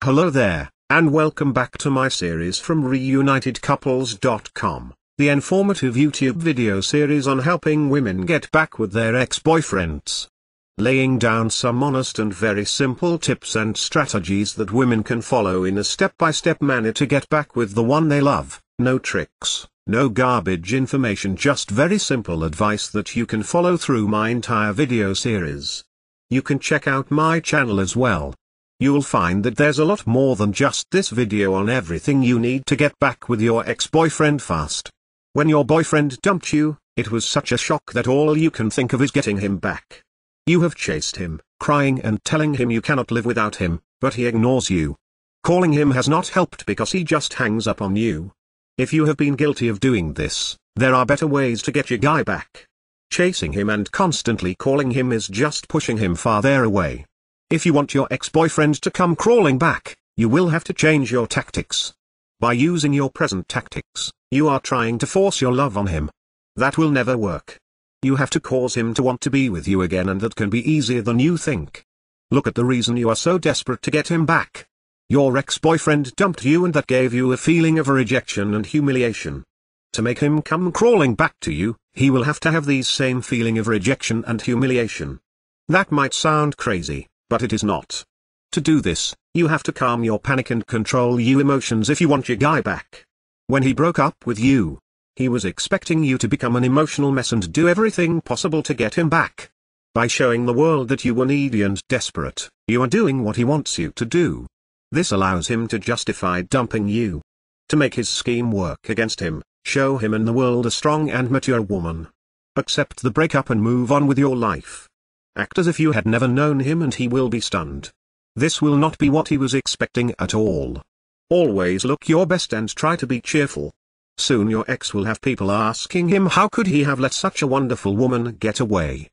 Hello there, and welcome back to my series from reunitedcouples.com, the informative YouTube video series on helping women get back with their ex-boyfriends. Laying down some honest and very simple tips and strategies that women can follow in a step-by-step manner to get back with the one they love. No tricks, no garbage information, just very simple advice that you can follow through my entire video series. You can check out my channel as well. You'll find that there's a lot more than just this video on everything you need to get back with your ex-boyfriend fast. When your boyfriend dumped you, it was such a shock that all you can think of is getting him back. You have chased him, crying and telling him you cannot live without him, but he ignores you. Calling him has not helped because he just hangs up on you. If you have been guilty of doing this, there are better ways to get your guy back. Chasing him and constantly calling him is just pushing him farther away. If you want your ex-boyfriend to come crawling back, you will have to change your tactics. By using your present tactics, you are trying to force your love on him. That will never work. You have to cause him to want to be with you again, and that can be easier than you think. Look at the reason you are so desperate to get him back. Your ex-boyfriend dumped you, and that gave you a feeling of rejection and humiliation. To make him come crawling back to you, he will have to have these same feeling of rejection and humiliation. That might sound crazy, but it is not. To do this, you have to calm your panic and control your emotions if you want your guy back. When he broke up with you, he was expecting you to become an emotional mess and do everything possible to get him back. By showing the world that you were needy and desperate, you are doing what he wants you to do. This allows him to justify dumping you. To make his scheme work against him, show him and the world a strong and mature woman. Accept the breakup and move on with your life. Act as if you had never known him, and he will be stunned. This will not be what he was expecting at all. Always look your best and try to be cheerful. Soon your ex will have people asking him how could he have let such a wonderful woman get away.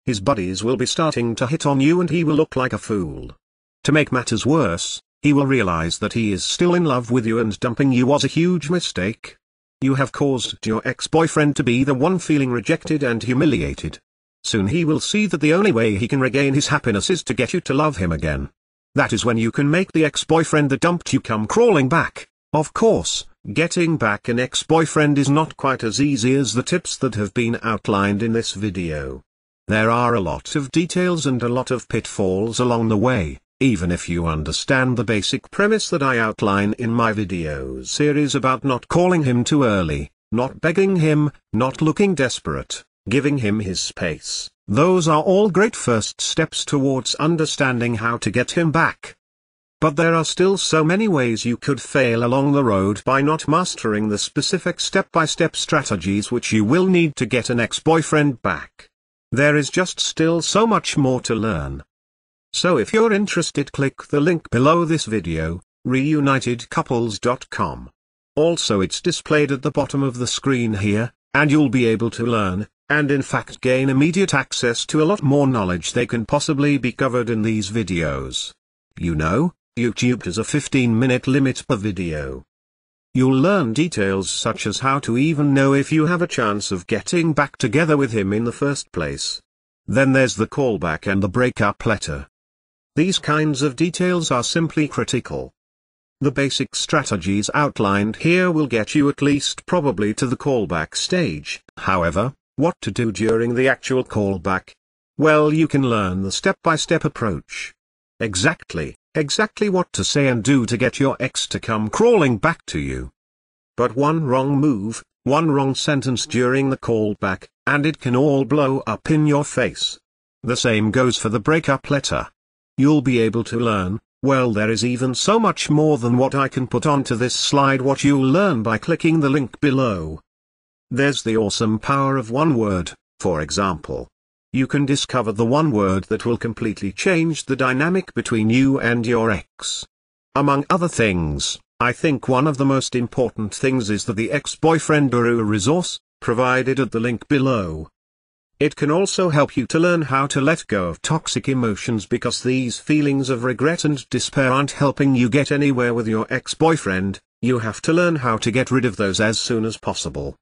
His buddies will be starting to hit on you, and he will look like a fool. To make matters worse, he will realize that he is still in love with you, and dumping you was a huge mistake. You have caused your ex-boyfriend to be the one feeling rejected and humiliated. Soon he will see that the only way he can regain his happiness is to get you to love him again. That is when you can make the ex-boyfriend that dumped you come crawling back. Of course, getting back an ex-boyfriend is not quite as easy as the tips that have been outlined in this video. There are a lot of details and a lot of pitfalls along the way, even if you understand the basic premise that I outline in my video series about not calling him too early, not begging him, not looking desperate, giving him his space. Those are all great first steps towards understanding how to get him back. But there are still so many ways you could fail along the road by not mastering the specific step-by-step strategies which you will need to get an ex-boyfriend back. There is just still so much more to learn. So if you're interested, click the link below this video, reunitedcouples.com. Also, it's displayed at the bottom of the screen here, and you'll be able to learn, and in fact gain immediate access to a lot more knowledge they can possibly be covered in these videos. You know, YouTube has a 15-minute limit per video. You'll learn details such as how to even know if you have a chance of getting back together with him in the first place. Then there's the callback and the breakup letter. These kinds of details are simply critical. The basic strategies outlined here will get you at least probably to the callback stage. However, what to do during the actual callback? Well, you can learn the step-by-step approach. Exactly what to say and do to get your ex to come crawling back to you. But one wrong move, one wrong sentence during the callback, and it can all blow up in your face. The same goes for the breakup letter. You'll be able to learn, well, there is even so much more than what I can put onto this slide what you'll learn by clicking the link below. There's the awesome power of one word, for example. You can discover the one word that will completely change the dynamic between you and your ex. Among other things, I think one of the most important things is that the ex-boyfriend guru resource, provided at the link below. It can also help you to learn how to let go of toxic emotions, because these feelings of regret and despair aren't helping you get anywhere with your ex-boyfriend. You have to learn how to get rid of those as soon as possible.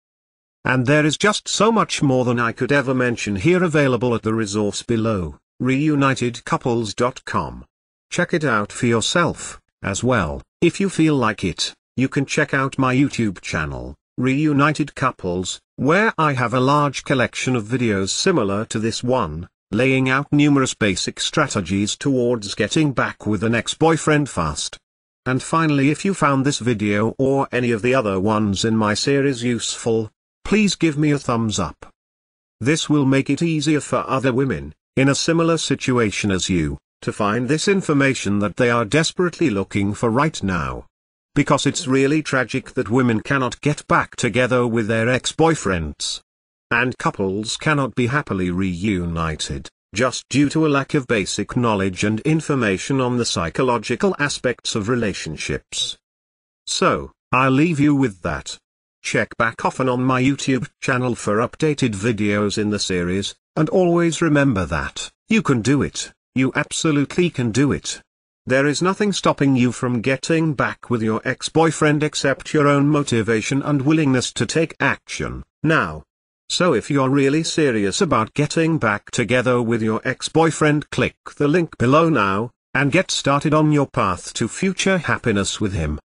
And there is just so much more than I could ever mention here available at the resource below, reunitedcouples.com. Check it out for yourself, As well, if you feel like it, you can check out my YouTube channel, Reunited Couples, where I have a large collection of videos similar to this one, laying out numerous basic strategies towards getting back with an ex-boyfriend fast. And finally, if you found this video or any of the other ones in my series useful, please give me a thumbs up. This will make it easier for other women, in a similar situation as you, to find this information that they are desperately looking for right now. Because it's really tragic that women cannot get back together with their ex-boyfriends. And couples cannot be happily reunited, just due to a lack of basic knowledge and information on the psychological aspects of relationships. So, I'll leave you with that. Check back often on my YouTube channel for updated videos in the series, and always remember that, you can do it, you absolutely can do it. There is nothing stopping you from getting back with your ex-boyfriend except your own motivation and willingness to take action, now. So if you're really serious about getting back together with your ex-boyfriend, click the link below now, and get started on your path to future happiness with him.